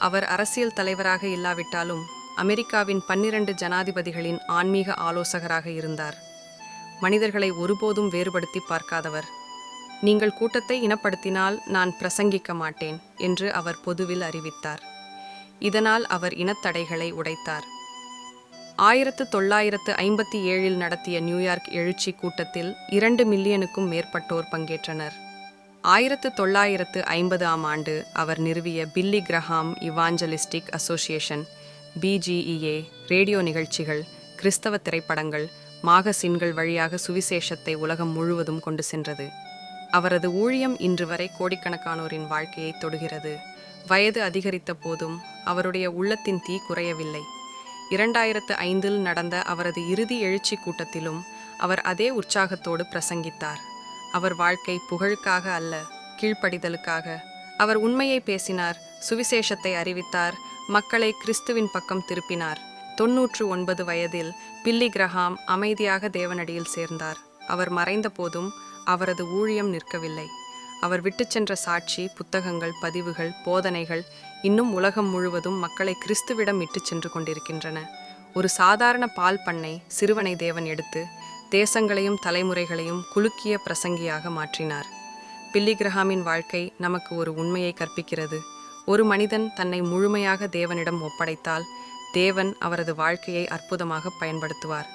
அவர் அரசியல் தலைவராக இல்லாவிட்டாலும் அமெரிக்காவின் 12 ஜனாதிபதிகளின் ஆன்மீக ஆலோசகராக இருந்தார். மனிதர்களை ஒருபோதும் வேறுபடுத்தி பார்க்காதவர். நீங்கள் கூட்டத்தை இனப்படுத்தினால் நான் பிரசங்கிக்க மாட்டேன் என்று அவர் பொதுவில் அறிவித்தார். இதனால் அவர் இனத்தடைகளை உடைத்தார். 1957 நடத்திய நியூயார்க் எழுச்சி கூட்டத்தில் 2 மில்லியனுக்கும் மேற்பட்டோர் பங்கேற்றனர். 1950ஆம் ஆண்டு அவர் நிறுவிய பில்லி Graham evangelistic association BGEA radio நிகழ்ச்சிகள், கிறிஸ்தவ திரைப்படங்கள், மாகசின்கள் வழியாக சுவிசேஷத்தை உலகம் முழுவதும் கொண்டு சென்றது. அவரது ஊழியம் இன்று வரை கோடிக்கணக்கானோரின் வாழ்க்கையை தொடுகிறது. வயது அதிகரித்த போதும் அவருடைய உள்ளத்தின் தீ குறையவில்லை. 2005 நடந்த அவரது இறுதி எழுச்சி கூட்டத்திலும் அவர் அதே உற்சாகத்தோடு பிரசங்கித்தார். அவர் வாழ்க்கை புகழுக்காக அல்ல, கீழ்ப்படிதலுக்காக. அவர் உண்மையை பேசினார், சுவிசேஷத்தை அறிவித்தார், மக்களை கிறிஸ்துவின் பக்கம் திருப்பினார். 99 வயதில் பில்லி கிரஹாம் அமைதியாக தேவனடியில் சேர்ந்தார். அவர் மறைந்த போதும் அவரது ஊழியம் நிற்கவில்லை. அவர் விட்டுச் சென்ற சாட்சி, புத்தகங்கள், பதிவுகள், போதனைகள் இன்னும் உலகம் முழுவதும் மக்களை கிறிஸ்துவிடம் இட்டுச் சென்று கொண்டிருக்கின்றன. ஒரு சாதாரண பால் பண்ணை சிறுவனை தேவன் எடுத்து தேசங்களையும் தலைமுறைகளையும் குலுக்கிய பிரசங்கியாக மாற்றினார். பில்லி கிரஹாமின் வாழ்க்கை நமக்கு ஒரு உண்மையை கற்பிக்கிறது. ஒரு மனிதன் தன்னை முழுமையாக தேவனிடம் ஒப்படைத்தால் தேவன் அவரது வாழ்க்கையை அற்புதமாக பயன்படுத்துவார்.